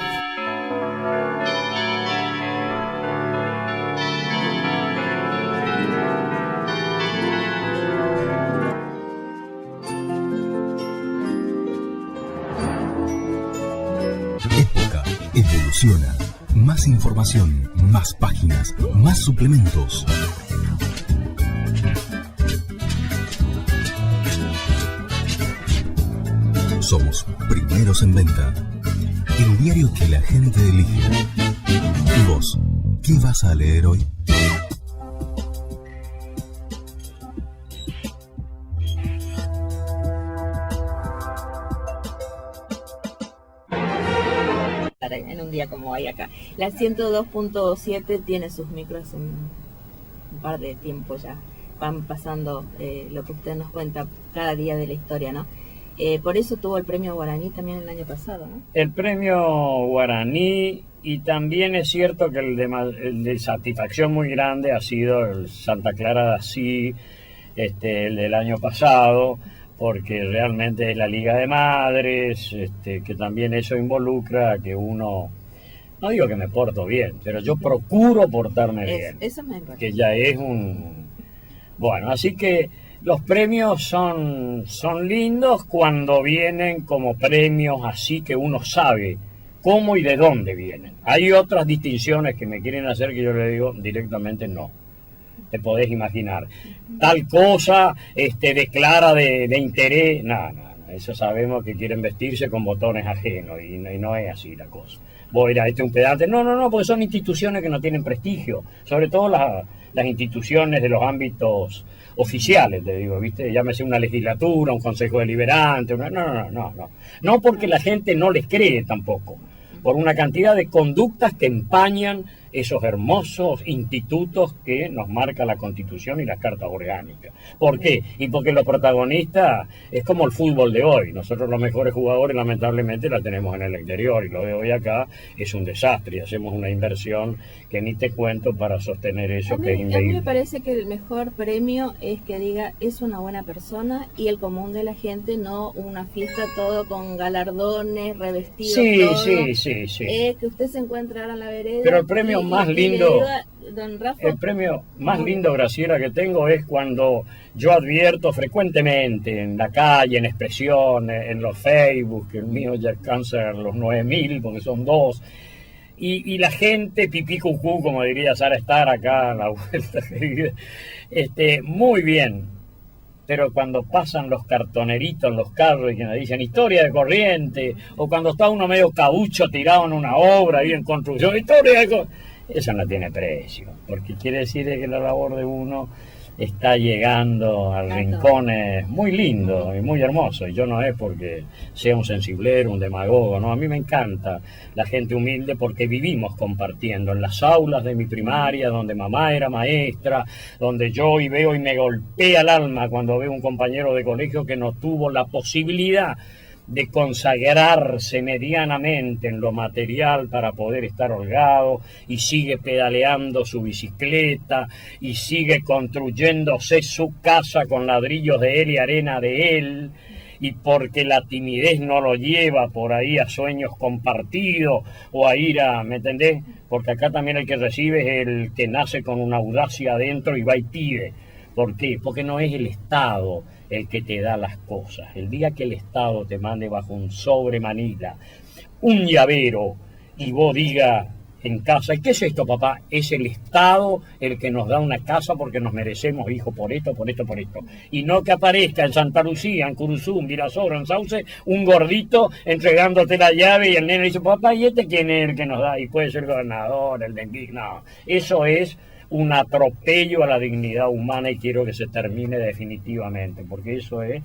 Época evoluciona. Más información, más páginas, más suplementos. Somos primeros en venta. El diario que la gente elige. ¿Y vos, qué vas a leer hoy? En un día como hay acá. La 102.7 tiene sus micros en un par de tiempo ya. Van pasando lo que usted nos cuenta cada día de la historia, ¿no? Por eso tuvo el premio Guaraní también el año pasado, ¿no? El premio Guaraní, y también es cierto que el de satisfacción muy grande ha sido el Santa Clara de Asís, el del año pasado, porque realmente es la Liga de Madres, que también eso involucra que uno, no digo que me porto bien, pero yo procuro portarme bien. Eso me importa. Que ya es un... Bueno, así que los premios son lindos cuando vienen como premios así que uno sabe cómo y de dónde vienen. Hay otras distinciones que me quieren hacer que yo le digo directamente no. Te podés imaginar. Tal cosa declara de interés. No. Eso sabemos que quieren vestirse con botones ajenos y no es así la cosa. Vos dirás, este es un pedante. No, porque son instituciones que no tienen prestigio, sobre todo las instituciones de los ámbitos oficiales, te digo, ¿viste? Llámese una legislatura, un consejo deliberante, no, porque la gente no les cree tampoco, por una cantidad de conductas que empañan esos hermosos institutos que nos marca la Constitución y las cartas orgánicas. ¿Por qué? Y porque los protagonistas es como el fútbol de hoy. Nosotros los mejores jugadores lamentablemente la tenemos en el exterior y lo de hoy acá es un desastre y hacemos una inversión que ni te cuento para sostener eso que es A mí increíble. me parece que el mejor premio es que diga es una buena persona y el común de la gente, no una fiesta todo con galardones, revestidos. Sí. Que usted se encuentra ahora en la vereda. Pero el premio más y le lindo, diga, don Rafa, el premio más lindo, Graciela, que tengo es cuando yo advierto frecuentemente en la calle, en expresiones, en los Facebook, que el mío ya alcanza los 9.000 porque son 2, y la gente pipí cucú, como diría Sara Estar acá a la vuelta, muy bien. Pero cuando pasan los cartoneritos en los carros y que nos dicen historia de Corrientes, o cuando está uno medio caucho tirado en una obra y en construcción, historia de Corrientes, eso no tiene precio, porque quiere decir que la labor de uno está llegando a rincones muy lindos y muy hermosos. Y yo no es porque sea un sensiblero, un demagogo, no, a mí me encanta la gente humilde porque vivimos compartiendo en las aulas de mi primaria, donde mamá era maestra, donde yo y veo y me golpea el alma cuando veo un compañero de colegio que no tuvo la posibilidad de consagrarse medianamente en lo material para poder estar holgado y sigue pedaleando su bicicleta y sigue construyéndose su casa con ladrillos de él y arena de él, y porque la timidez no lo lleva por ahí a sueños compartidos o a ir a, ¿me entendés? Porque acá también el que recibe es el que nace con una audacia adentro y va y pide. ¿Por qué? Porque no es el Estado el que te da las cosas. El día que el Estado te mande bajo un sobre manila un llavero y vos digas en casa, ¿y qué es esto, papá? Es el Estado el que nos da una casa porque nos merecemos, hijo, por esto. Y no que aparezca en Santa Lucía, en Curuzú, en Virasoro, en Sauce, un gordito entregándote la llave y el nene dice, papá, ¿y este quién es el que nos da? Y puede ser el gobernador, el dengue. No, eso es un atropello a la dignidad humana y quiero que se termine definitivamente, porque eso es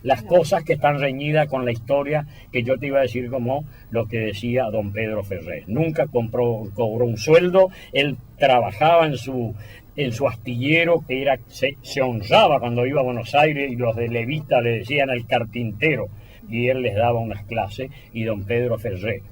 las cosas que están reñidas con la historia que yo te iba a decir, como lo que decía don Pedro Ferrer. Nunca cobró un sueldo, él trabajaba en su astillero, que era se honraba cuando iba a Buenos Aires y los de Levita le decían el carpintero y él les daba unas clases. Y don Pedro Ferrer,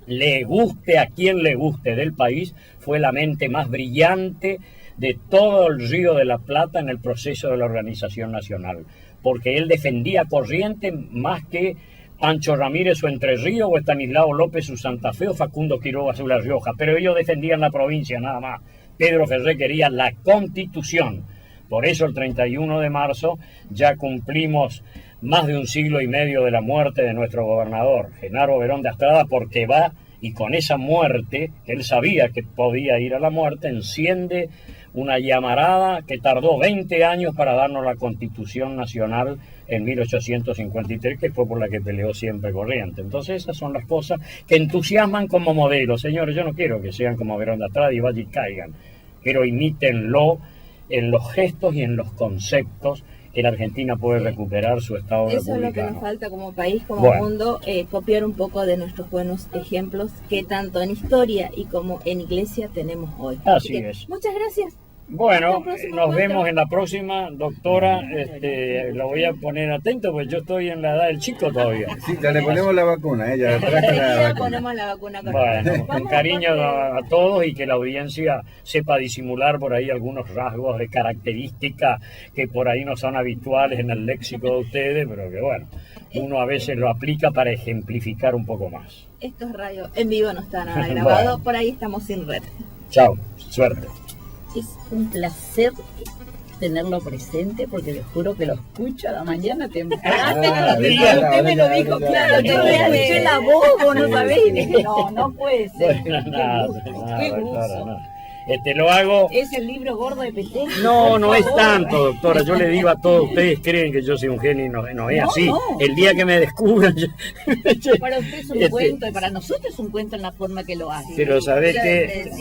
le guste a quien le guste del país, fue la mente más brillante de todo el Río de la Plata en el proceso de la organización nacional, porque él defendía a Corrientes más que Pancho Ramírez su Entre Ríos o Estanislao López su Santa Fe o Facundo Quiroga su La Rioja, pero ellos defendían la provincia nada más. Pedro Ferrer quería la Constitución. Por eso el 31 de marzo ya cumplimos más de un siglo y medio de la muerte de nuestro gobernador, Genaro Verón de Astrada, porque va y con esa muerte, que él sabía que podía ir a la muerte, enciende una llamarada que tardó 20 años para darnos la Constitución Nacional en 1853, que fue por la que peleó siempre Corrientes. Entonces esas son las cosas que entusiasman como modelo. Señores, yo no quiero que sean como Verón de Astrada y vayan y caigan, pero imítenlo en los gestos y en los conceptos que la Argentina puede recuperar su estado eso republicano. Es lo que nos falta como país, como mundo, copiar un poco de nuestros buenos ejemplos que tanto en historia y como en iglesia tenemos hoy. Así es. Muchas gracias. Bueno, nos vemos en la próxima, doctora. Lo voy a poner atento, pues yo estoy en la edad del chico todavía. Sí, ya le ponemos la vacuna, ya traje la vacuna. Ponemos la vacuna. Bueno, con cariño a todos y que la audiencia sepa disimular por ahí algunos rasgos de característica que por ahí no son habituales en el léxico de ustedes, pero que bueno, uno a veces lo aplica para ejemplificar un poco más. Estos radios en vivo no están nada grabados, Bueno. por ahí estamos sin red. Chao, suerte. Es un placer tenerlo presente porque les juro que lo escucho a la mañana temprano. Usted me lo dijo claro, yo le escuché la voz, vos no sabés, y dije, no puede ser. Bueno, nada, Qué gusto. claro, no. Lo hago. ¿Es el libro gordo de Petén? No, no es tanto, doctora. Yo le digo a todos, ustedes creen que yo soy un genio y no es así. No. El día que me descubran... Para usted es un cuento y para nosotros es un cuento en la forma que lo hace. Pero ¿sabés qué?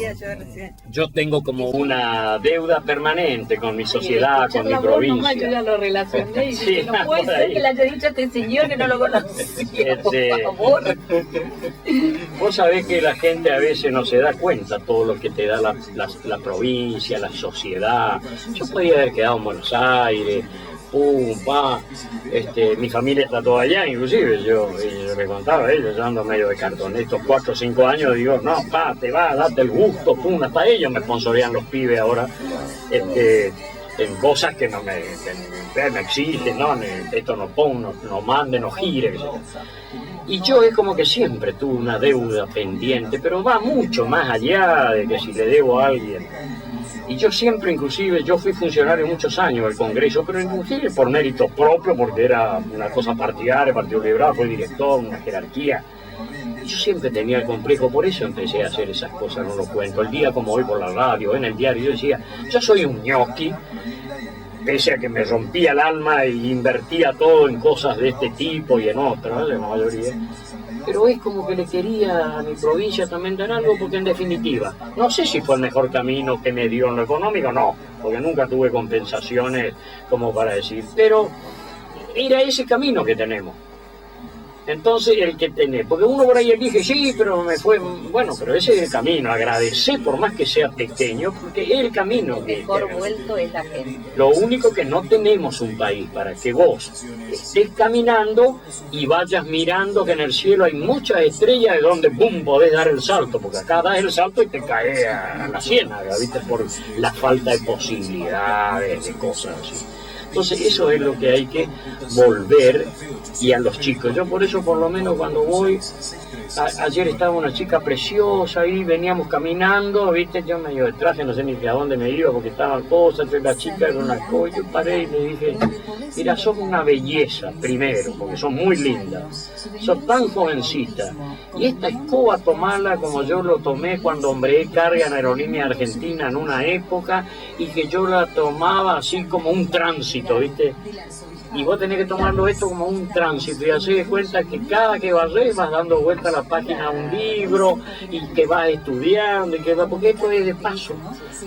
Yo Yo tengo como una deuda permanente con mi sociedad, con mi Yo provincia. ya lo relacioné y Sí, dije, no puede por ser ahí. que le haya dicho a este señor que no lo conocía, por favor. Vos sabés que la gente a veces no se da cuenta todo lo que te da la provincia, la sociedad. Yo podía haber quedado en Buenos Aires, mi familia está toda allá, inclusive yo le contaba a ellos, yo ando medio de cartón. Estos 4 o 5 años digo, no, te va, date el gusto, hasta ellos me sponsorean los pibes ahora, en cosas que no me exigen, no, esto no pongo, no mande, no gire, qué sé yo. Y yo es como que siempre tuve una deuda pendiente, pero va mucho más allá de que si le debo a alguien. Y yo siempre, inclusive, yo fui funcionario muchos años del Congreso, pero inclusive por méritos propios, porque era una cosa partidaria, Partido Liberal, fui director, una jerarquía. Y yo siempre tenía el complejo, por eso empecé a hacer esas cosas, no lo cuento. El día como hoy por la radio, en el diario, yo decía, yo soy un ñoqui, pese a que me rompía el alma e invertía todo en cosas de este tipo y en otras, la mayoría. Pero es como que le quería a mi provincia también dar algo, porque en definitiva, no sé si fue el mejor camino que me dio en lo económico, no, porque nunca tuve compensaciones como para decir, pero era ese camino que tenemos. Entonces, el que tenés, porque uno por ahí elige, sí, pero me fue, bueno, pero ese es el camino, agradecer por más que sea pequeño, porque es el camino que Mejor vuelto es la gente. Lo único que no tenemos un país para que vos estés caminando y vayas mirando que en el cielo hay muchas estrellas de donde ¡pum! Podés dar el salto, porque acá das el salto y te caes a la ciénaga, ¿viste? Por la falta de posibilidades, de cosas así. Entonces eso es lo que hay que volver, y a los chicos. Yo por eso por lo menos cuando voy, ayer estaba una chica preciosa ahí, veníamos caminando, viste, yo medio de traje, no sé ni a dónde me iba porque estaban cosas, la chica era una cosa, yo paré y le dije, mira, sos una belleza primero, porque sos muy linda, sos tan jovencita, y esta escoba tomala como yo lo tomé cuando hombré carga en Aerolínea Argentina en una época, y que yo la tomaba así como un tránsito, ¿viste? Y vos tenés que tomarlo esto como un tránsito y hacer de cuenta que cada que vas dando vuelta a la página de un libro y que vas estudiando, y que porque esto es de paso,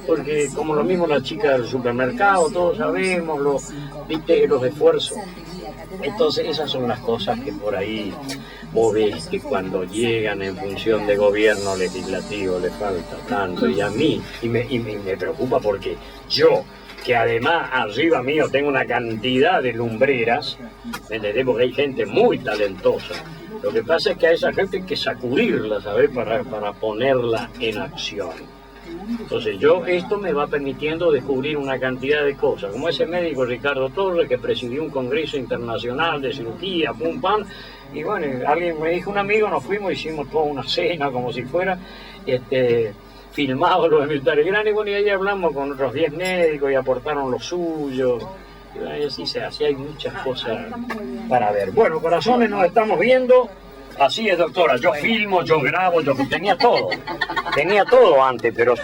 porque como lo mismo la chica del supermercado, todos sabemos ¿viste? Los esfuerzos. Entonces esas son las cosas que por ahí vos ves que cuando llegan en función de gobierno legislativo les falta tanto, y a mí, y me preocupa porque yo, que además arriba mío tengo una cantidad de lumbreras, ¿me entendés? Porque hay gente muy talentosa. Lo que pasa es que a esa gente hay que sacudirla, ¿sabes? Para ponerla en acción. Entonces esto me va permitiendo descubrir una cantidad de cosas, como ese médico Ricardo Torres que presidió un congreso internacional de cirugía, pum pam, y bueno, alguien me dijo, un amigo, nos fuimos, hicimos toda una cena como si fuera, filmados los militares grandes, bueno, y ahí hablamos con otros 10 médicos y aportaron lo suyo, y así se hace, hay muchas cosas para ver. Bueno, corazones, nos estamos viendo. Así es, doctora, yo filmo, yo grabo, yo tenía todo antes, pero...